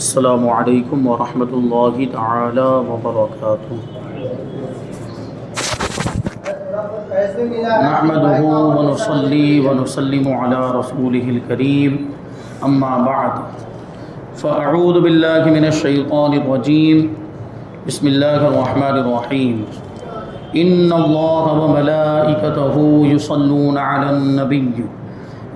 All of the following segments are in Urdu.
السلام علیکم ورحمۃ اللہ تعالی وبرکاتہ۔ نحمده ونصلي ونسلم على رسوله الكريم اما بعد فاعوذ باللہ من الشیطان الرجیم بسم اللہ الرحمن الرحیم ان اللہ وملائکته یصلون علی النبی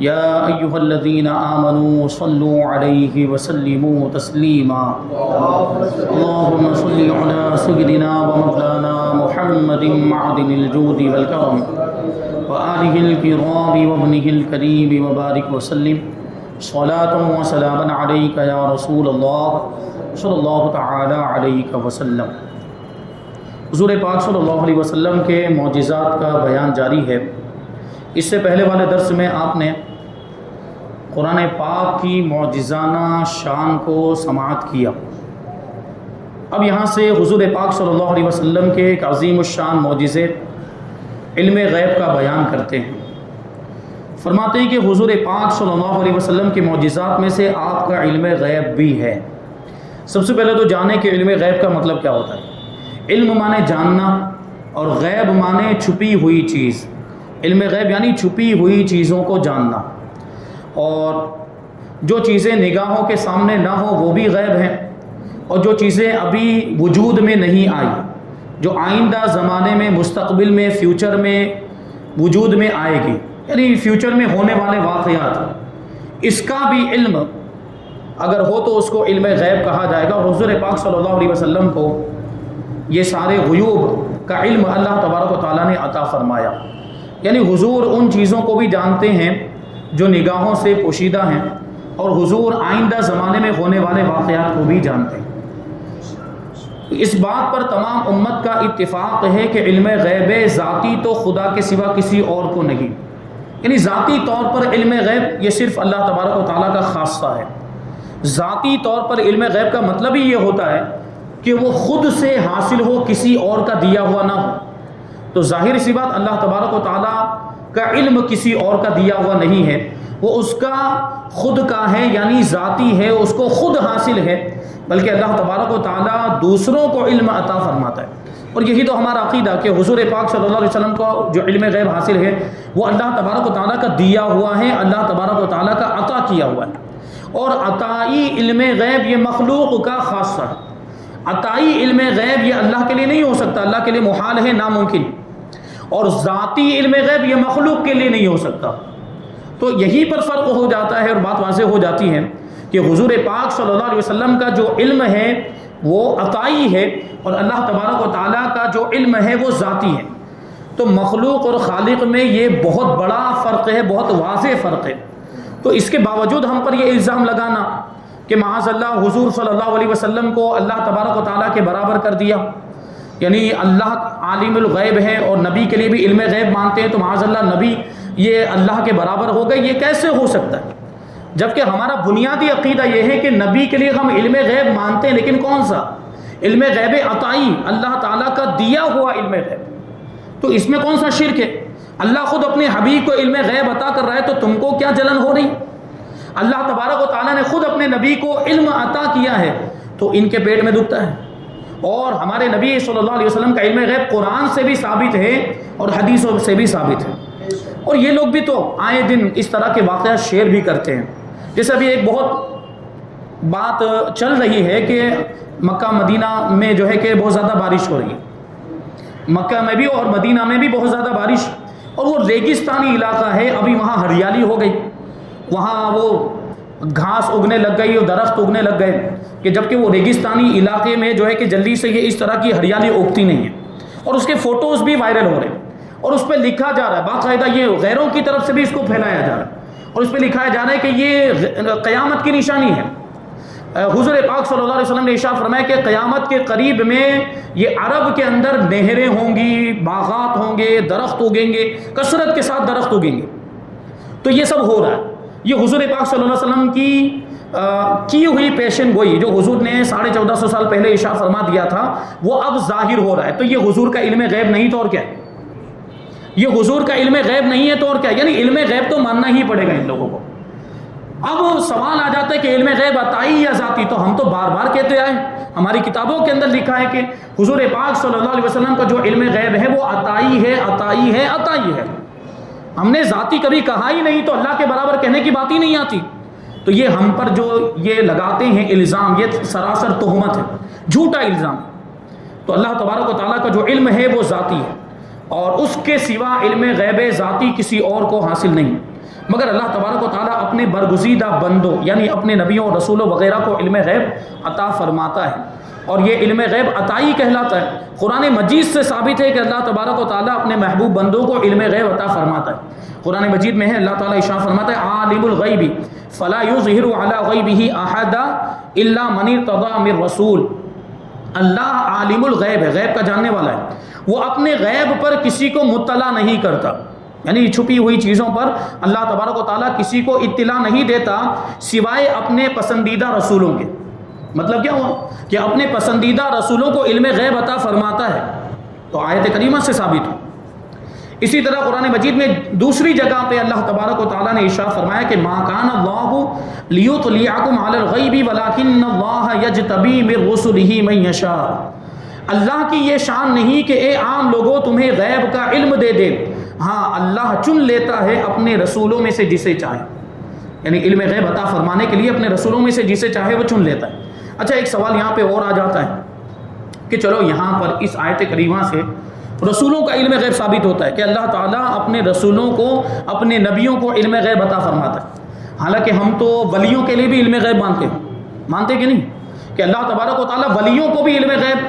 یا ایہا الذین آمنوا صلوا علیہ وسلموا تسلیما اللہم صلی علی سیدنا ومولانا محمد معدن الجود والکرم وآلہ الکرام وابنہ الکریم وبارک وسلم صلاۃ و سلاما علیک یا رسول اللہ صلی اللہ تعالی علیہ وسلم۔ حضور پاک صلی اللہ علیہ وسلم کے معجزات کا بیان جاری ہے۔ اس سے پہلے والے درس میں آپ نے قرآن پاک کی معجزانہ شان کو سماعت کیا۔ اب یہاں سے حضور پاک صلی اللہ علیہ وسلم کے ایک عظیم الشان معجزے علم غیب کا بیان کرتے ہیں۔ فرماتے ہیں کہ حضور پاک صلی اللہ علیہ وسلم کے معجزات میں سے آپ کا علم غیب بھی ہے۔ سب سے پہلے تو جانیں کہ علم غیب کا مطلب کیا ہوتا ہے۔ علم مانے جاننا اور غیب مانے چھپی ہوئی چیز۔ علم غیب یعنی چھپی ہوئی چیزوں کو جاننا، اور جو چیزیں نگاہوں کے سامنے نہ ہوں وہ بھی غیب ہیں، اور جو چیزیں ابھی وجود میں نہیں آئی، جو آئندہ زمانے میں، مستقبل میں، فیوچر میں وجود میں آئے گی، یعنی فیوچر میں ہونے والے واقعات، اس کا بھی علم اگر ہو تو اس کو علم غیب کہا جائے گا۔ اور حضور پاک صلی اللہ علیہ وسلم کو یہ سارے غیوب کا علم اللہ تبارک و تعالیٰ نے عطا فرمایا، یعنی حضور ان چیزوں کو بھی جانتے ہیں جو نگاہوں سے پوشیدہ ہیں، اور حضور آئندہ زمانے میں ہونے والے واقعات کو بھی جانتے ہیں۔ اس بات پر تمام امت کا اتفاق ہے کہ علم غیب ذاتی تو خدا کے سوا کسی اور کو نہیں، یعنی ذاتی طور پر علم غیب یہ صرف اللہ تبارک و تعالیٰ کا خاصہ ہے۔ ذاتی طور پر علم غیب کا مطلب ہی یہ ہوتا ہے کہ وہ خود سے حاصل ہو، کسی اور کا دیا ہوا نہ ہو۔ تو ظاہر سی بات، اللہ تبارک و تعالیٰ کا علم کسی اور کا دیا ہوا نہیں ہے، وہ اس کا خود کا ہے، یعنی ذاتی ہے، اس کو خود حاصل ہے، بلکہ اللہ تبارک و تعالیٰ دوسروں کو علم عطا فرماتا ہے۔ اور یہی تو ہمارا عقیدہ کہ حضور پاک صلی اللہ علیہ وسلم کو جو علم غیب حاصل ہے وہ اللہ تبارک و تعالیٰ کا دیا ہوا ہے، اللہ تبارک و تعالیٰ کا عطا کیا ہوا ہے۔ اور عطائی علم غیب یہ مخلوق کا خاصہ ہے۔ عطائی علم غیب یہ اللہ کے لیے نہیں ہو سکتا، اللہ کے لیے محال ہے، ناممکن۔ اور ذاتی علم غیب یہ مخلوق کے لیے نہیں ہو سکتا۔ تو یہی پر فرق ہو جاتا ہے اور بات واضح ہو جاتی ہے کہ حضور پاک صلی اللہ علیہ وسلم کا جو علم ہے وہ عطائی ہے، اور اللہ تبارک و تعالیٰ کا جو علم ہے وہ ذاتی ہے۔ تو مخلوق اور خالق میں یہ بہت بڑا فرق ہے، بہت واضح فرق ہے۔ تو اس کے باوجود ہم پر یہ الزام لگانا کہ معاذ اللہ حضور صلی اللہ علیہ وسلم کو اللہ تبارک و تعالیٰ کے برابر کر دیا، یعنی اللہ عالم الغیب ہے اور نبی کے لیے بھی علم غیب مانتے ہیں، تو معاذ اللہ نبی یہ اللہ کے برابر ہو گئے، یہ کیسے ہو سکتا ہے؟ جبکہ ہمارا بنیادی عقیدہ یہ ہے کہ نبی کے لیے ہم علم غیب مانتے ہیں، لیکن کون سا علم غیب عطائی، اللہ تعالیٰ کا دیا ہوا علم غیب۔ تو اس میں کون سا شرک ہے؟ اللہ خود اپنے حبیب کو علم غیب عطا کر رہا ہے، تو تم کو کیا جلن ہو رہی؟ اللہ تبارک و تعالیٰ نے خود اپنے نبی کو علم عطا کیا ہے، تو ان کے پیٹ میں دکھتا ہے۔ اور ہمارے نبی صلی اللہ علیہ وسلم کا علم غیب قرآن سے بھی ثابت ہے اور حدیثوں سے بھی ثابت ہے۔ اور یہ لوگ بھی تو آئے دن اس طرح کے واقعات شیئر بھی کرتے ہیں۔ جیسے ابھی ایک بہت بات چل رہی ہے کہ مکہ مدینہ میں جو ہے کہ بہت زیادہ بارش ہو رہی ہے، مکہ میں بھی اور مدینہ میں بھی بہت زیادہ بارش، اور وہ ریگستانی علاقہ ہے، ابھی وہاں ہریالی ہو گئی، وہاں وہ گھاس اگنے لگ گئی اور درخت اگنے لگ گئے، کہ جبکہ وہ ریگستانی علاقے میں جو ہے کہ جلدی سے یہ اس طرح کی ہریالی اگتی نہیں ہے، اور اس کے فوٹوز بھی وائرل ہو رہے ہیں، اور اس پہ لکھا جا رہا ہے باقاعدہ، یہ غیروں کی طرف سے بھی اس کو پھیلایا جا رہا ہے، اور اس پہ لکھا جا رہا ہے کہ یہ قیامت کی نشانی ہے۔ حضور پاک صلی اللہ علیہ وسلم نے ارشاد فرمایا کہ قیامت کے قریب میں یہ عرب کے اندر نہریں ہوں گی، باغات ہوں گے، درخت اگیں گے، کثرت کے ساتھ درخت اگیں گے۔ تو یہ سب ہو رہا ہے، یہ حضور پاک صلی اللہ علیہ وسلم کی ہوئی پیشن گوئی جو حضور نے 1450 سال پہلے ارشاد فرما دیا تھا، وہ اب ظاہر ہو رہا ہے۔ تو یہ حضور کا علم غیب نہیں تو اور کیا ہے؟ یہ حضور کا علم غیب نہیں ہے تو اور کیا؟ یعنی علم غیب تو ماننا ہی پڑے گا ان لوگوں کو۔ اب سوال آ جاتا ہے کہ علم غیب عطائی یا ذاتی، تو ہم تو بار بار کہتے آئے، ہماری کتابوں کے اندر لکھا ہے کہ حضور پاک صلی اللہ علیہ وسلم کا جو علم غیب ہے وہ عطائی ہے، عطائی ہے، عطائی ہے۔ ہم نے ذاتی کبھی کہا ہی نہیں، تو اللہ کے برابر کہنے کی بات ہی نہیں آتی۔ تو یہ ہم پر جو یہ لگاتے ہیں الزام، یہ سراسر تہمت ہے، جھوٹا الزام۔ تو اللہ تبارک و تعالیٰ کا جو علم ہے وہ ذاتی ہے، اور اس کے سوا علم غیب ذاتی کسی اور کو حاصل نہیں، مگر اللہ تبارک و تعالیٰ اپنے برگزیدہ بندوں یعنی اپنے نبیوں رسولوں وغیرہ کو علم غیب عطا فرماتا ہے، اور یہ علم غیب عطائی کہلاتا ہے۔ قرآن مجید سے ثابت ہے کہ اللہ تبارک و تعالیٰ اپنے محبوب بندوں کو علم غیب عطا فرماتا ہے۔ قرآن مجید میں ہے، اللہ تعالیٰ ارشاد فرماتا ہے عالم الغیب فلا یظہر علی غیبہ احدا الا من ارتضی من رسول۔ اللہ عالم الغیب ہے، غیب کا جاننے والا ہے، وہ اپنے غیب پر کسی کو مطلع نہیں کرتا، یعنی چھپی ہوئی چیزوں پر اللہ تبارک و تعالیٰ کسی کو اطلاع نہیں دیتا سوائے اپنے پسندیدہ رسولوں کے۔ مطلب کیا ہوا کہ اپنے پسندیدہ رسولوں کو علم غیب عطا فرماتا ہے، تو آیت کریمہ سے ثابت ہو۔ اسی طرح قرآن مجید میں دوسری جگہ پہ اللہ تبارک و تعالیٰ نے ارشاد فرمایا کہ ما کان اللہ لیطلعکم علی الغیب ولکن اللہ یجتبی من رسلہ من یشاء۔ اللہ کی یہ شان نہیں کہ اے عام لوگوں تمہیں غیب کا علم دے دے، ہاں اللہ چن لیتا ہے اپنے رسولوں میں سے جسے چاہے، یعنی علم غیب عطا فرمانے کے لیے اپنے رسولوں میں سے جسے چاہے وہ چن لیتا ہے۔ اچھا، ایک سوال یہاں پہ اور آ جاتا ہے کہ چلو یہاں پر اس آیت کریمہ سے رسولوں کا علم غیب ثابت ہوتا ہے کہ اللہ تعالیٰ اپنے رسولوں کو، اپنے نبیوں کو علم غیب عطا فرماتا ہے، حالانکہ ہم تو ولیوں کے لیے بھی علم غیب مانتے کہ نہیں، کہ اللہ تبارک و تعالیٰ ولیوں کو بھی علم غیب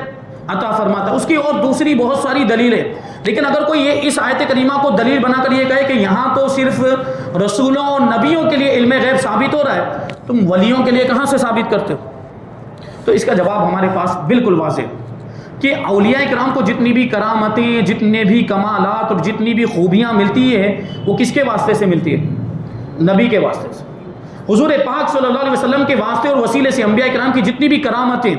عطا فرماتا ہے، اس کی اور دوسری بہت ساری دلیلیں۔ لیکن اگر کوئی یہ اس آیت کریمہ کو دلیل بنا کر یہ کہے کہ یہاں تو صرف رسولوں اور نبیوں کے لیے علم غیب ثابت ہو رہا ہے، تم ولیوں کے لیے کہاں سے ثابت کرتے ہو؟ تو اس کا جواب ہمارے پاس بالکل واضح ہے کہ اولیاء کرام کو جتنی بھی کرامتیں، جتنے بھی کمالات اور جتنی بھی خوبیاں ملتی ہیں وہ کس کے واسطے سے ملتی ہے؟ نبی کے واسطے سے۔ حضور پاک صلی اللہ علیہ وسلم کے واسطے اور وسیلے سے انبیاء کرام کی جتنی بھی کرامتیں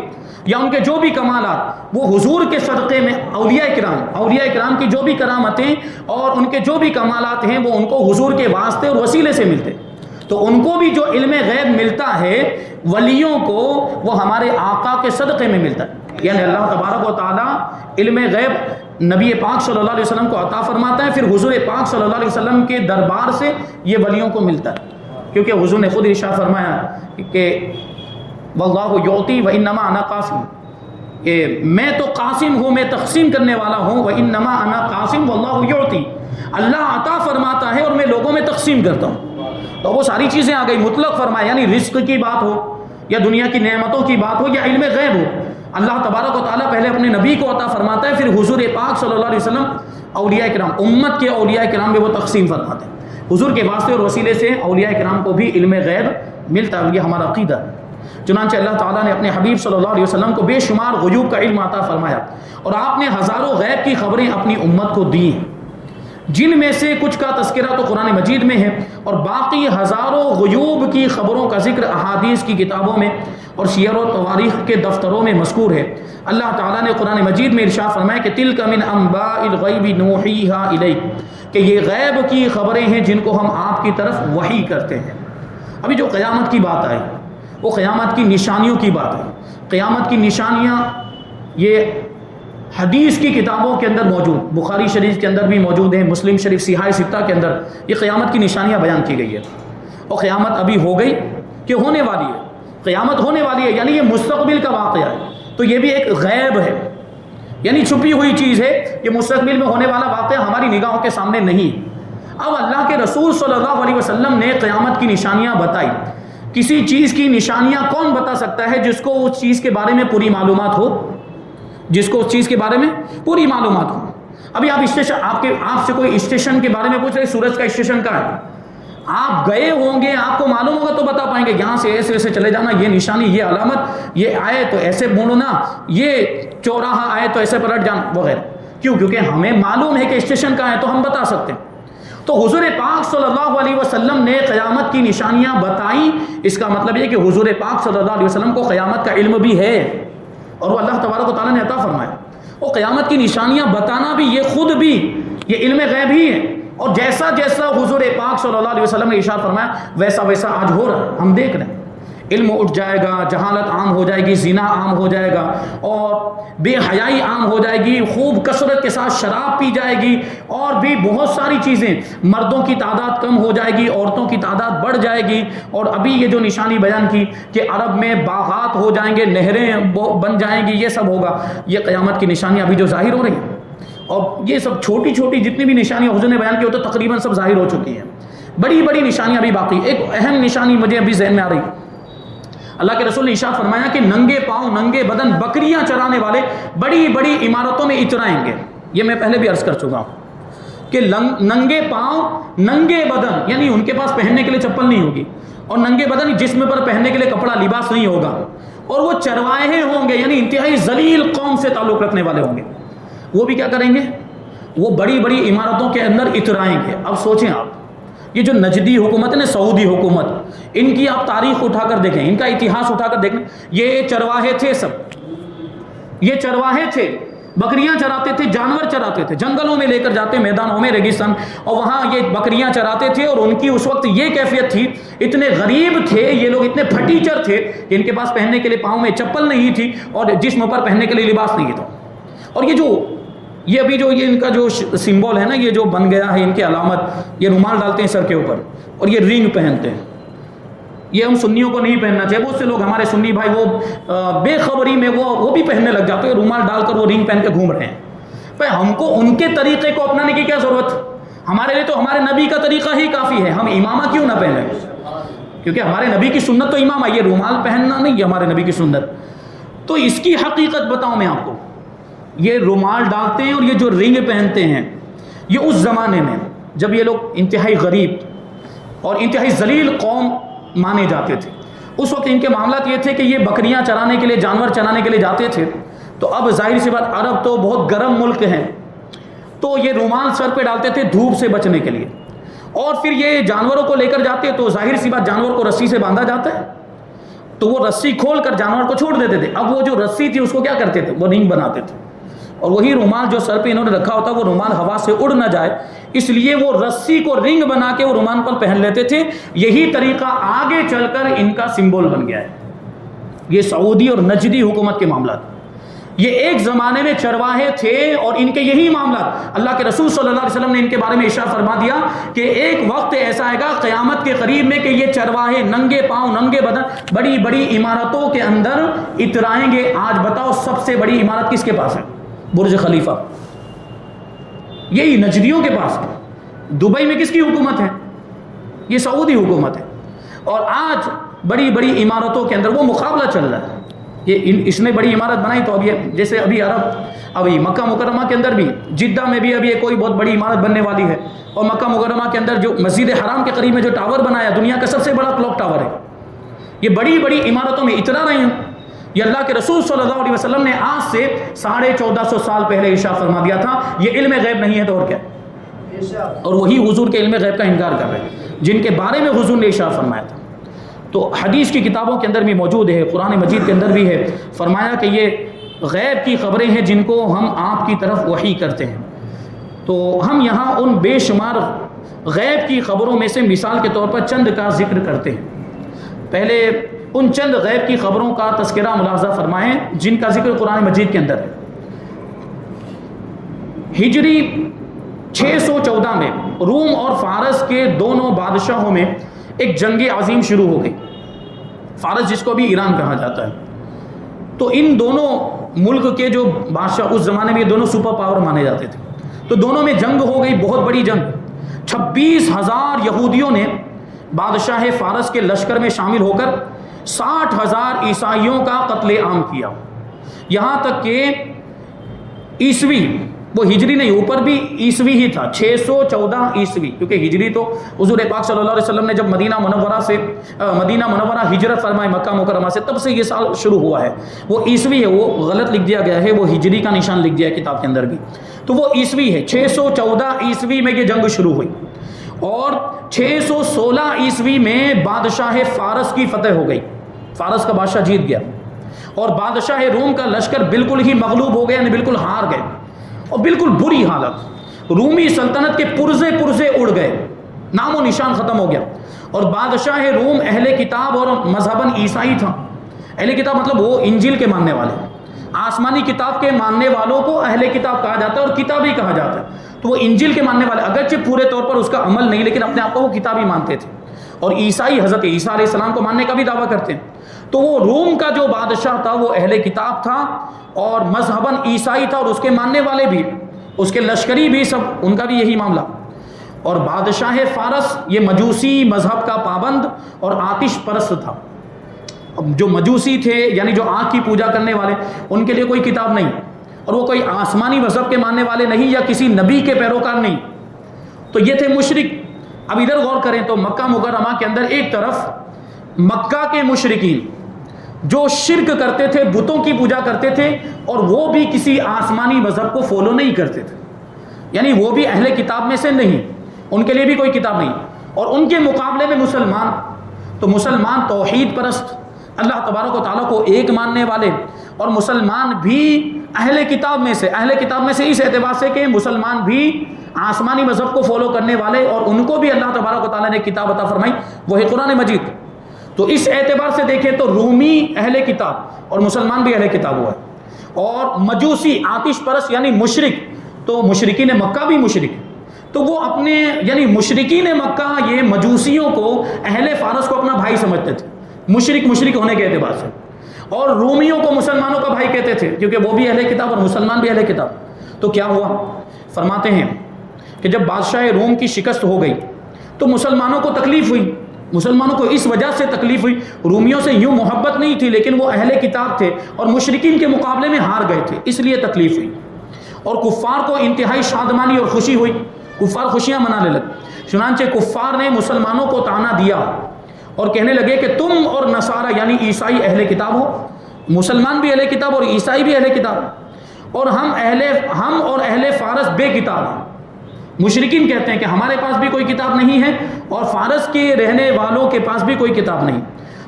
یا ان کے جو بھی کمالات وہ حضور کے صدقے میں اولیاء کرام کی جو بھی کرامتیں اور ان کے جو بھی کمالات ہیں وہ ان کو حضور کے واسطے اور وسیلے سے ملتے، تو ان کو بھی جو علم غیب ملتا ہے ولیوں کو وہ ہمارے آقا کے صدقے میں ملتا ہے، یعنی اللہ تبارک و تعالیٰ علم غیب نبی پاک صلی اللہ علیہ وسلم کو عطا فرماتا ہے، پھر حضور پاک صلی اللہ علیہ وسلم کے دربار سے یہ ولیوں کو ملتا ہے، کیونکہ حضور نے خود ارشاد فرمایا کہ واللہ یعطی وانما انا قاسم، کہ میں تو قاسم ہوں، میں تقسیم کرنے والا ہوں، وانما انا قاسم واللہ یعطی، اللہ عطا فرماتا ہے اور میں لوگوں میں تقسیم کرتا ہوں۔ تو وہ ساری چیزیں آ گئی، مطلق فرمایا، یعنی رزق کی بات ہو یا دنیا کی نعمتوں کی بات ہو یا علم غیب ہو، اللہ تبارک و تعالیٰ پہلے اپنے نبی کو عطا فرماتا ہے، پھر حضور پاک صلی اللہ علیہ وسلم اولیاء کرام، امت کے اولیاء کرام میں وہ تقسیم فرماتے ہیں۔ حضور کے واسطے اور وسیلے سے اولیاء کرام کو بھی علم غیب ملتا ہے، یہ ہمارا عقیدہ ہے۔ چنانچہ اللہ تعالیٰ نے اپنے حبیب صلی اللہ علیہ وسلم کو بے شمار غیوب کا علم عطا فرمایا، اور آپ نے ہزاروں غیب کی خبریں اپنی امت کو دی ہیں، جن میں سے کچھ کا تذکرہ تو قرآن مجید میں ہے، اور باقی ہزاروں غیوب کی خبروں کا ذکر احادیث کی کتابوں میں اور سیر و تواریخ کے دفتروں میں مذکور ہے۔ اللہ تعالیٰ نے قرآن مجید میں ارشاد فرمایا کہ تلک من انباء الغیب نوحیہا الیک، کہ یہ غیب کی خبریں ہیں جن کو ہم آپ کی طرف وحی کرتے ہیں۔ ابھی جو قیامت کی بات آئی وہ قیامت کی نشانیوں کی بات ہے۔ قیامت کی نشانیاں یہ حدیث کی کتابوں کے اندر موجود، بخاری شریف کے اندر بھی موجود ہیں، مسلم شریف صحاح ستہ کے اندر یہ قیامت کی نشانیاں بیان کی گئی ہے۔ اور قیامت ابھی ہو گئی کہ ہونے والی ہے، قیامت ہونے والی ہے، یعنی یہ مستقبل کا واقعہ ہے، تو یہ بھی ایک غیب ہے، یعنی چھپی ہوئی چیز ہے، یہ مستقبل میں ہونے والا واقعہ ہماری نگاہوں کے سامنے نہیں۔ اب اللہ کے رسول صلی اللہ علیہ وسلم نے قیامت کی نشانیاں بتائی۔ کسی چیز کی نشانیاں کون بتا سکتا ہے جس کو اس چیز کے بارے میں پوری معلومات ہو، جس کو اس چیز کے بارے میں پوری معلومات ہو۔ ابھی آپ اسٹیشن، آپ سے کوئی اسٹیشن کے بارے میں پوچھ رہے سورج کا اسٹیشن کہاں ہے، آپ گئے ہوں گے، آپ کو معلوم ہوگا تو بتا پائیں گے یہاں سے ایسے ایسے چلے جانا، یہ نشانی، یہ علامت، یہ آئے تو ایسے موڑنا، یہ چوراہا آئے تو ایسے پلٹ جانا وغیرہ۔ کیوں؟ کیونکہ ہمیں معلوم ہے کہ اسٹیشن کہاں ہے تو ہم بتا سکتے ہیں۔ تو حضور پاک صلی اللہ علیہ وسلم نے قیامت کی نشانیاں بتائیں، اس کا مطلب یہ کہ حضور پاک صلی اللہ علیہ وسلم کو قیامت کا علم بھی ہے اور وہ اللہ تبارک و تعالیٰ نے عطا فرمایا۔ وہ قیامت کی نشانیاں بتانا بھی، یہ خود بھی یہ علم غیب ہی ہے، اور جیسا جیسا حضور پاک صلی اللہ علیہ وسلم نے ارشاد فرمایا ویسا ویسا آج ہو رہا ہے، ہم دیکھ رہے ہیں۔ علم اٹھ جائے گا، جہالت عام ہو جائے گی، زنا عام ہو جائے گا، اور بے حیائی عام ہو جائے گی، خوب کثرت کے ساتھ شراب پی جائے گی، اور بھی بہت ساری چیزیں، مردوں کی تعداد کم ہو جائے گی، عورتوں کی تعداد بڑھ جائے گی۔ اور ابھی یہ جو نشانی بیان کی کہ عرب میں باغات ہو جائیں گے، نہریں بن جائیں گی، یہ سب ہوگا، یہ قیامت کی نشانیاں ابھی جو ظاہر ہو رہی ہیں۔ اور یہ سب چھوٹی چھوٹی جتنی بھی نشانیاں حضور نے بیان کی وہ تو تقریباً سب ظاہر ہو چکی ہیں، بڑی بڑی نشانیاں ابھی باقی۔ ایک اہم نشانی مجھے ابھی ذہن میں آ رہی، اللہ کے رسول نے ارشاد فرمایا کہ ننگے پاؤں ننگے بدن بکریاں چرانے والے بڑی بڑی عمارتوں میں اترائیں گے۔ یہ میں پہلے بھی عرض کر چکا ہوں کہ ننگے پاؤں ننگے بدن، یعنی ان کے پاس پہننے کے لیے چپل نہیں ہوگی، اور ننگے بدن جسم پر پہننے کے لیے کپڑا لباس نہیں ہوگا، اور وہ چرواہے ہوں گے، یعنی انتہائی ذلیل قوم سے تعلق رکھنے والے ہوں گے۔ وہ بھی کیا کریں گے؟ وہ بڑی بڑی عمارتوں کے اندر اترائیں گے۔ اب سوچیں آپ، یہ جو نجدی حکومت ہے نا، سعودی حکومت، ان کی آپ تاریخ اٹھا کر دیکھیں، ان کا اتہاس اٹھا کر دیکھیں، یہ چرواہے تھے، سب یہ چرواہے تھے، بکریاں چراتے تھے، جانور چراتے تھے، جنگلوں میں لے کر جاتے، میدانوں میں، ریگستان، اور وہاں یہ بکریاں چراتے تھے۔ اور ان کی اس وقت یہ کیفیت تھی، اتنے غریب تھے یہ لوگ، اتنے پھٹیچر تھے کہ ان کے پاس پہننے کے لیے پاؤں میں چپل نہیں تھی اور جسم پر پہننے کے لیے لباس نہیں تھا۔ اور یہ ابھی جو یہ ان کا جو سمبول ہے نا، یہ جو بن گیا ہے ان کی علامت، یہ رومال ڈالتے ہیں سر کے اوپر اور یہ رنگ پہنتے ہیں۔ یہ ہم سنیوں کو نہیں پہننا چاہیے، بہت سے لوگ ہمارے سنی بھائی وہ بے خبری میں وہ بھی پہننے لگ جاتے ہیں، رومال ڈال کر وہ رنگ پہن کے گھوم رہے ہیں۔ بھائی ہم کو ان کے طریقے کو اپنانے کی کیا ضرورت؟ ہمارے لیے تو ہمارے نبی کا طریقہ ہی کافی ہے، ہم امامہ کیوں نہ پہنیں؟ کیونکہ ہمارے نبی کی سنت تو امامہ، یہ رومال پہننا نہیں ہے ہمارے نبی کی سنت۔ تو اس کی حقیقت بتاؤں میں آپ کو، یہ رومال ڈالتے ہیں اور یہ جو رنگ پہنتے ہیں، یہ اس زمانے میں جب یہ لوگ انتہائی غریب اور انتہائی ذلیل قوم مانے جاتے تھے، اس وقت ان کے معاملات یہ تھے کہ یہ بکریاں چرانے کے لیے، جانور چرانے کے لیے جاتے تھے۔ تو اب ظاہر سی بات، عرب تو بہت گرم ملک ہیں، تو یہ رومال سر پہ ڈالتے تھے دھوپ سے بچنے کے لیے، اور پھر یہ جانوروں کو لے کر جاتے تو ظاہر سی بات جانور کو رسی سے باندھا جاتا ہے، تو وہ رسی کھول کر جانور کو چھوڑ دیتے تھے۔ اب وہ جو رسی تھی اس کو کیا کرتے تھے؟ وہ رنگ بناتے تھے، اور وہی رومال جو سر پہ انہوں نے رکھا ہوتا وہ رومال ہوا سے اڑ نہ جائے، اس لیے وہ رسی کو رنگ بنا کے وہ رومال پر پہن لیتے تھے۔ یہی طریقہ آگے چل کر ان کا سمبول بن گیا ہے، یہ سعودی اور نجدی حکومت کے معاملات۔ یہ ایک زمانے میں چرواہے تھے اور ان کے یہی معاملات، اللہ کے رسول صلی اللہ علیہ وسلم نے ان کے بارے میں ارشاد فرما دیا کہ ایک وقت ایسا آئے گا قیامت کے قریب میں کہ یہ چرواہے ننگے پاؤں ننگے بدن بڑی بڑی عمارتوں کے اندر اترائیں گے۔ آج بتاؤ سب سے بڑی عمارت کس کے پاس ہے؟ برج خلیفہ، یہی نجدیوں کے پاس ہے۔ دبئی میں کس کی حکومت ہے؟ یہ سعودی حکومت ہے۔ اور آج بڑی بڑی عمارتوں کے اندر وہ مقابلہ چل رہا ہے، یہ اس نے بڑی عمارت بنائی تو اب یہ جیسے ابھی ابھی مکہ مکرمہ کے اندر بھی، جدہ میں بھی ابھی کوئی بہت بڑی عمارت بننے والی ہے، اور مکہ مکرمہ کے اندر جو مسجد حرام کے قریب میں جو ٹاور بنایا، دنیا کا سب سے بڑا کلاک ٹاور ہے، یہ بڑی بڑی عمارتوں میں اترا رہے ہیں۔ یہ اللہ کے رسول صلی اللہ علیہ وسلم نے آج سے 1450 سال پہلے ارشاد فرما دیا تھا، یہ علم غیب نہیں ہے تو اور کیا؟ اور وہی حضور کے علم غیب کا انکار کر رہے ہیں جن کے بارے میں حضور نے ارشاد فرمایا تھا۔ تو حدیث کی کتابوں کے اندر بھی موجود ہے، قرآن مجید کے اندر بھی ہے، فرمایا کہ یہ غیب کی خبریں ہیں جن کو ہم آپ کی طرف وحی کرتے ہیں۔ تو ہم یہاں ان بے شمار غیب کی خبروں میں سے مثال کے طور پر چند کا ذکر کرتے ہیں۔ پہلے ان چند غیب کی خبروں کا تذکرہ ملاحظہ فرمائیں جن کا ذکر قرآن مجید کے اندر ہے۔ ہجری 614 میں روم اور فارس کے دونوں بادشاہوں میں ایک جنگ عظیم شروع ہو گئی، فارس جس کو بھی ایران کہا جاتا ہے۔ تو ان دونوں ملک کے جو بادشاہ اس زمانے میں یہ دونوں سپر پاور مانے جاتے تھے، تو دونوں میں جنگ ہو گئی، بہت بڑی جنگ۔ 26,000 یہودیوں نے بادشاہ فارس کے لشکر میں شامل ہو کر 60,000 عیسائیوں کا قتل عام کیا، یہاں تک کہ عیسوی، وہ ہجری نہیں، اوپر بھی عیسوی ہی تھا، 614 عیسوی، کیونکہ ہجری تو حضور پاک صلی اللہ علیہ وسلم نے جب مدینہ منورہ ہجرت فرمائے مکہ مکرمہ سے، تب سے یہ سال شروع ہوا ہے۔ وہ عیسوی ہے، وہ غلط لکھ دیا گیا ہے، وہ ہجری کا نشان لکھ دیا ہے کتاب کے اندر بھی، تو وہ عیسوی ہے۔ 614 عیسوی میں یہ جنگ شروع ہوئی، اور 616 عیسوی میں بادشاہ فارس کی فتح ہو گئی، فارس کا بادشاہ جیت گیا، اور بادشاہ روم کا لشکر بالکل ہی مغلوب ہو گیا، یعنی بالکل ہار گئے، اور بالکل بری حالت۔ رومی سلطنت کے پرزے اڑ گئے، نام و نشان ختم ہو گیا. اور بادشاہ روم اہل کتاب اور مذہباً عیسائی تھا. اہل کتاب مطلب وہ انجیل کے ماننے والے، آسمانی کتاب کے ماننے والوں کو اہل کتاب کہا جاتا ہے اور کتابی کہا جاتا ہے. تو وہ انجیل کے ماننے والے، اگرچہ پورے طور پر اس کا عمل نہیں، لیکن اپنے آپ کو وہ کتابی مانتے تھے. اور عیسائی حضرت عیسیٰ علیہ السلام کو ماننے کا بھی دعویٰ کرتے ہیں. تو وہ روم کا جو بادشاہ تھا وہ اہل کتاب تھا اور مذہباً عیسائی تھا، اور اس کے ماننے والے بھی، اس کے لشکری بھی، سب ان کا بھی یہی معاملہ. اور بادشاہ فارس یہ مجوسی مذہب کا پابند اور آتش پرست تھا. جو مجوسی تھے یعنی جو آگ کی پوجا کرنے والے، ان کے لیے کوئی کتاب نہیں، اور وہ کوئی آسمانی مذہب کے ماننے والے نہیں یا کسی نبی کے پیروکار نہیں. تو یہ تھے مشرک. اب ادھر غور کریں تو مکہ مکرمہ کے اندر ایک طرف مکہ کے مشرکین جو شرک کرتے تھے، بتوں کی پوجا کرتے تھے، اور وہ بھی کسی آسمانی مذہب کو فالو نہیں کرتے تھے، یعنی وہ بھی اہل کتاب میں سے نہیں، ان کے لیے بھی کوئی کتاب نہیں. اور ان کے مقابلے میں مسلمان، تو مسلمان توحید پرست، اللہ تبارک و تعالیٰ کو ایک ماننے والے، اور مسلمان بھی اہل کتاب میں سے اس اعتبار سے کہ مسلمان بھی آسمانی مذہب کو فالو کرنے والے، اور ان کو بھی اللہ تبارک و تعالیٰ نے کتاب عطا فرمائی، وہ ہے قرآن مجید. تو اس اعتبار سے دیکھیں تو رومی اہل کتاب اور مسلمان بھی اہل کتاب ہوا ہے. اور مجوسی آتش پرست یعنی مشرک، تو مشرکین مکہ بھی مشرک، تو وہ اپنے یعنی مشرکین مکہ یہ مجوسیوں کو، اہل فارس کو اپنا بھائی سمجھتے تھے، مشرک ہونے کے اعتبار سے، اور رومیوں کو مسلمانوں کا بھائی کہتے تھے کیونکہ وہ بھی اہل کتاب اور مسلمان بھی اہل کتاب. تو کیا ہوا؟ فرماتے ہیں کہ جب بادشاہ روم کی شکست ہو گئی تو مسلمانوں کو تکلیف ہوئی. مسلمانوں کو اس وجہ سے تکلیف ہوئی، رومیوں سے یوں محبت نہیں تھی لیکن وہ اہل کتاب تھے اور مشرکین کے مقابلے میں ہار گئے تھے، اس لیے تکلیف ہوئی. اور کفار کو انتہائی شادمانی اور خوشی ہوئی، کفار خوشیاں منانے لگے. چنانچہ کفار نے مسلمانوں کو طعنہ دیا اور کہنے لگے کہ تم اور نصارہ یعنی عیسائی اہل کتاب ہو، مسلمان بھی اہل کتاب اور عیسائی بھی اہل کتاب، اور ہم اور اہل فارس بے کتاب ہیں. مشرکین کہتے ہیں کہ ہمارے پاس بھی کوئی کتاب نہیں ہے اور فارس کے رہنے والوں کے پاس بھی کوئی کتاب نہیں.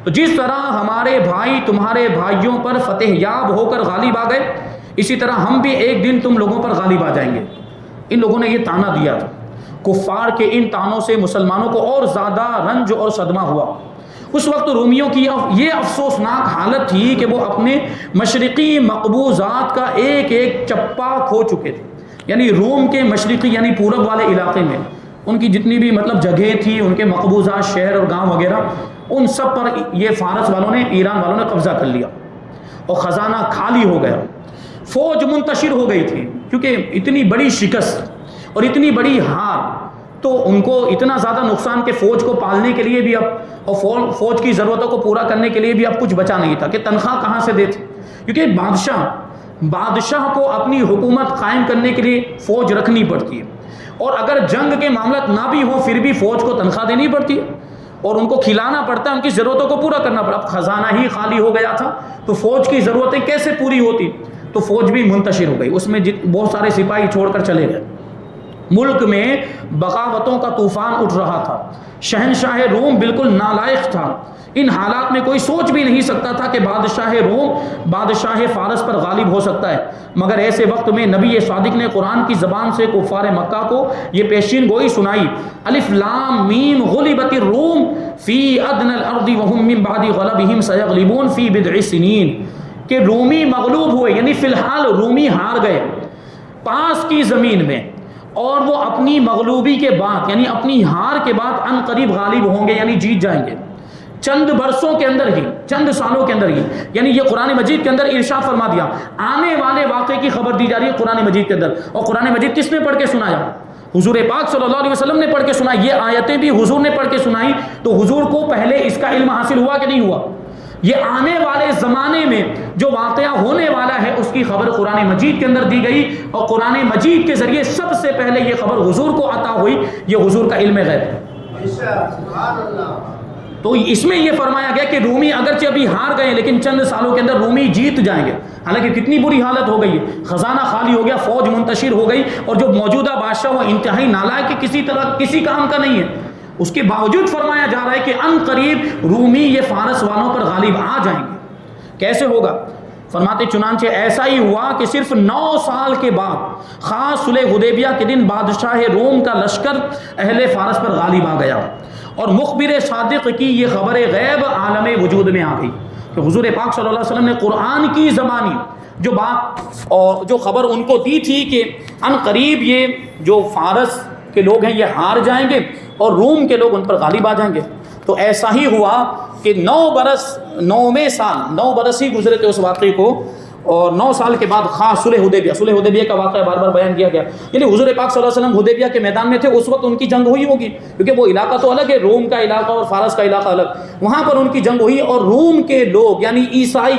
تو جس طرح ہمارے بھائی تمہارے بھائیوں پر فتح یاب ہو کر غالب آ گئے، اسی طرح ہم بھی ایک دن تم لوگوں پر غالب آ جائیں گے. ان لوگوں نے یہ طعنہ دیا تھا. کفار کے ان طعنوں سے مسلمانوں کو اور زیادہ رنج اور صدمہ ہوا. اس وقت رومیوں کی یہ افسوسناک حالت تھی کہ وہ اپنے مشرقی مقبوضات کا ایک ایک چپا کھو چکے تھے. یعنی روم کے مشرقی یعنی پورب والے علاقے میں ان کی جتنی بھی مطلب جگہیں تھی، ان کے مقبوضات، شہر اور گاؤں وغیرہ، ان سب پر یہ فارس والوں نے، ایران والوں نے قبضہ کر لیا اور خزانہ خالی ہو گیا. فوج منتشر ہو گئی تھی کیونکہ اتنی بڑی شکست اور اتنی بڑی ہار، تو ان کو اتنا زیادہ نقصان کہ فوج کو پالنے کے لیے بھی اب، اور فوج کی ضرورتوں کو پورا کرنے کے لیے بھی اب کچھ بچا نہیں تھا کہ تنخواہ کہاں سے دیتے، کیونکہ بادشاہ کو اپنی حکومت قائم کرنے کے لیے فوج رکھنی پڑتی ہے، اور اگر جنگ کے معاملات نہ بھی ہوں پھر بھی فوج کو تنخواہ دینی پڑتی ہے اور ان کو کھلانا پڑتا ہے، ان کی ضرورتوں کو پورا کرنا پڑتا. اب خزانہ ہی خالی ہو گیا تھا تو فوج کی ضرورتیں کیسے پوری ہوتی؟ تو فوج بھی منتشر ہو گئی، اس میں بہت سارے سپاہی چھوڑ کر چلے گئے. ملک میں بغاوتوں کا طوفان اٹھ رہا تھا. شہنشاہ روم بالکل نالائق تھا. ان حالات میں کوئی سوچ بھی نہیں سکتا تھا کہ بادشاہ روم بادشاہ فارس پر غالب ہو سکتا ہے. مگر ایسے وقت میں نبی صادق نے قرآن کی زبان سے کفار مکہ کو یہ پیشین گوئی سنائی: الف لام میم غلبت الروم فی ادنى الارض وهم من بعد غلبهم سيغلبون فی بضع سنین، کہ رومی مغلوب ہوئے یعنی فی الحال رومی ہار گئے پاس کی زمین میں، اور وہ اپنی مغلوبی کے بعد یعنی اپنی ہار کے بعد ان قریب غالب ہوں گے یعنی جیت جائیں گے. چند برسوں کے اندر ہی، چند سالوں کے اندر ہی، یعنی یہ قرآن مجید کے اندر ارشاد فرما دیا. آنے والے واقعے کی خبر دی جا رہی ہے قرآن مجید کے اندر. اور قرآن مجید کس نے پڑھ کے سنایا؟ حضور پاک صلی اللہ علیہ وسلم نے پڑھ کے سنائی. یہ آیتیں بھی حضور نے پڑھ کے سنائی. تو حضور کو پہلے اس کا علم حاصل ہوا کہ نہیں ہوا؟ یہ آنے والے زمانے میں جو واقعہ ہونے والا ہے اس کی خبر قرآن مجید کے اندر دی گئی، اور قرآن مجید کے ذریعے سب سے پہلے یہ خبر حضور کو عطا ہوئی. یہ حضور کا علم غیب ہے. تو اس میں یہ فرمایا گیا کہ رومی اگرچہ ابھی ہار گئے لیکن چند سالوں کے اندر رومی جیت جائیں گے. حالانکہ کتنی بری حالت ہو گئی ہے، خزانہ خالی ہو گیا، فوج منتشر ہو گئی، اور جو موجودہ بادشاہ وہ انتہائی نالائق کہ کسی طرح کسی کام کا نہیں ہے. اس کے باوجود فرمایا جا رہا ہے کہ ان قریب رومی یہ فارس والوں پر غالب آ جائیں گے. کیسے ہوگا؟ فرماتے چنانچہ ایسا ہی ہوا کہ صرف 9 سال کے بعد خاص صلح حدیبیہ کے دن بادشاہ روم کا لشکر اہل فارس پر غالب آ گیا، اور مخبر صادق کی یہ خبر غیب عالم وجود میں آ گئی کہ حضور پاک صلی اللہ علیہ وسلم نے قرآن کی زبانی جو بات اور جو خبر ان کو دی تھی کہ ان قریب یہ جو فارس کے لوگ ہیں یہ ہار جائیں گے اور روم کے لوگ ان پر غالب آ جائیں گے۔ تو ایسا ہی ہوا کہ 9 برس ہی گزرے تھے اس واقعے کو، اور 9 سال کے بعد خاص صلح حدیبیہ کا واقعہ بار بار بیان کیا گیا، یعنی حضور پاک صلی اللہ علیہ وسلم حدیبیہ کے میدان میں تھے، اس وقت ان کی جنگ ہوئی ہوگی، کیونکہ وہ علاقہ تو الگ ہے، روم کا علاقہ اور فارس کا علاقہ الگ، وہاں پر ان کی جنگ ہوئی اور روم کے لوگ یعنی عیسائی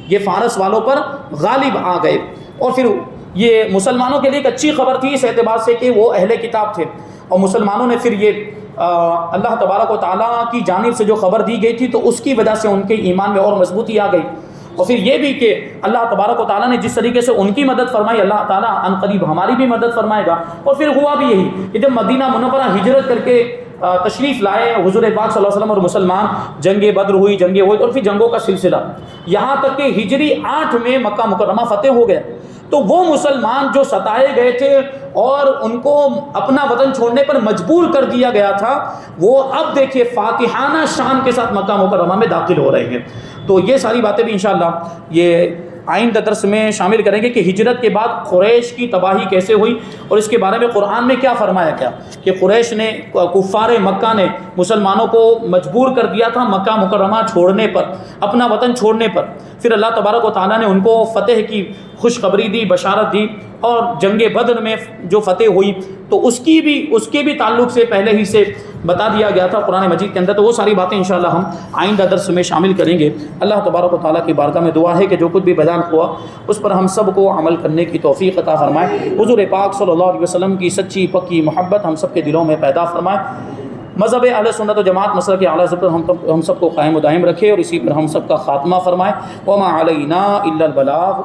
یہ فارس والوں پر غالب آ گئے۔ اور پھر یہ مسلمانوں کے لیے ایک اچھی خبر تھی اس اعتبار سے کہ وہ اہل کتاب تھے، اور مسلمانوں نے پھر یہ اللہ تبارک و تعالیٰ کی جانب سے جو خبر دی گئی تھی تو اس کی وجہ سے ان کے ایمان میں اور مضبوطی آ گئی، اور پھر یہ بھی کہ اللہ تبارک و تعالیٰ نے جس طریقے سے ان کی مدد فرمائی اللہ تعالیٰ ان قریب ہماری بھی مدد فرمائے گا۔ اور پھر ہوا بھی یہی کہ جب مدینہ منورہ ہجرت کر کے تشریف لائے حضور پاک صلی اللہ علیہ وسلم اور مسلمان، جنگ بدر ہوئی، جنگیں ہوئی، اور پھر جنگوں کا سلسلہ یہاں تک کہ ہجری 8 میں مکہ مکرمہ فتح ہو گیا، تو وہ مسلمان جو ستائے گئے تھے اور ان کو اپنا وطن چھوڑنے پر مجبور کر دیا گیا تھا، وہ اب دیکھیے فاتحانہ شان کے ساتھ مکہ مکرمہ میں داخل ہو رہے ہیں۔ تو یہ ساری باتیں بھی انشاءاللہ یہ آئندہ درس میں شامل کریں گے کہ ہجرت کے بعد قریش کی تباہی کیسے ہوئی، اور اس کے بارے میں قرآن میں کیا فرمایا گیا کہ قریش نے، کفار مکہ نے مسلمانوں کو مجبور کر دیا تھا مکہ مکرمہ چھوڑنے پر، اپنا وطن چھوڑنے پر، پھر اللہ تبارک و تعالیٰ نے ان کو فتح کی خوشخبری دی، بشارت دی، اور جنگ بدر میں جو فتح ہوئی تو اس کے بھی تعلق سے پہلے ہی سے بتا دیا گیا تھا قرآن مجید کے اندر۔ تو وہ ساری باتیں انشاءاللہ ہم آئندہ درس میں شامل کریں گے۔ اللہ تبارک و تعالیٰ کی بارگاہ میں دعا ہے کہ جو کچھ بھی بیان ہوا اس پر ہم سب کو عمل کرنے کی توفیق عطا فرمائے، حضور پاک صلی اللہ علیہ وسلم کی سچی پکی محبت ہم سب کے دلوں میں پیدا فرمائے، مذہب اہل سنت و جماعت مسلک اعلیٰ حضرت ہم سب کو قائم و دائم رکھے، اور اسی پر ہم سب کا خاتمہ فرمائے۔ وما علینا الا البلاغ۔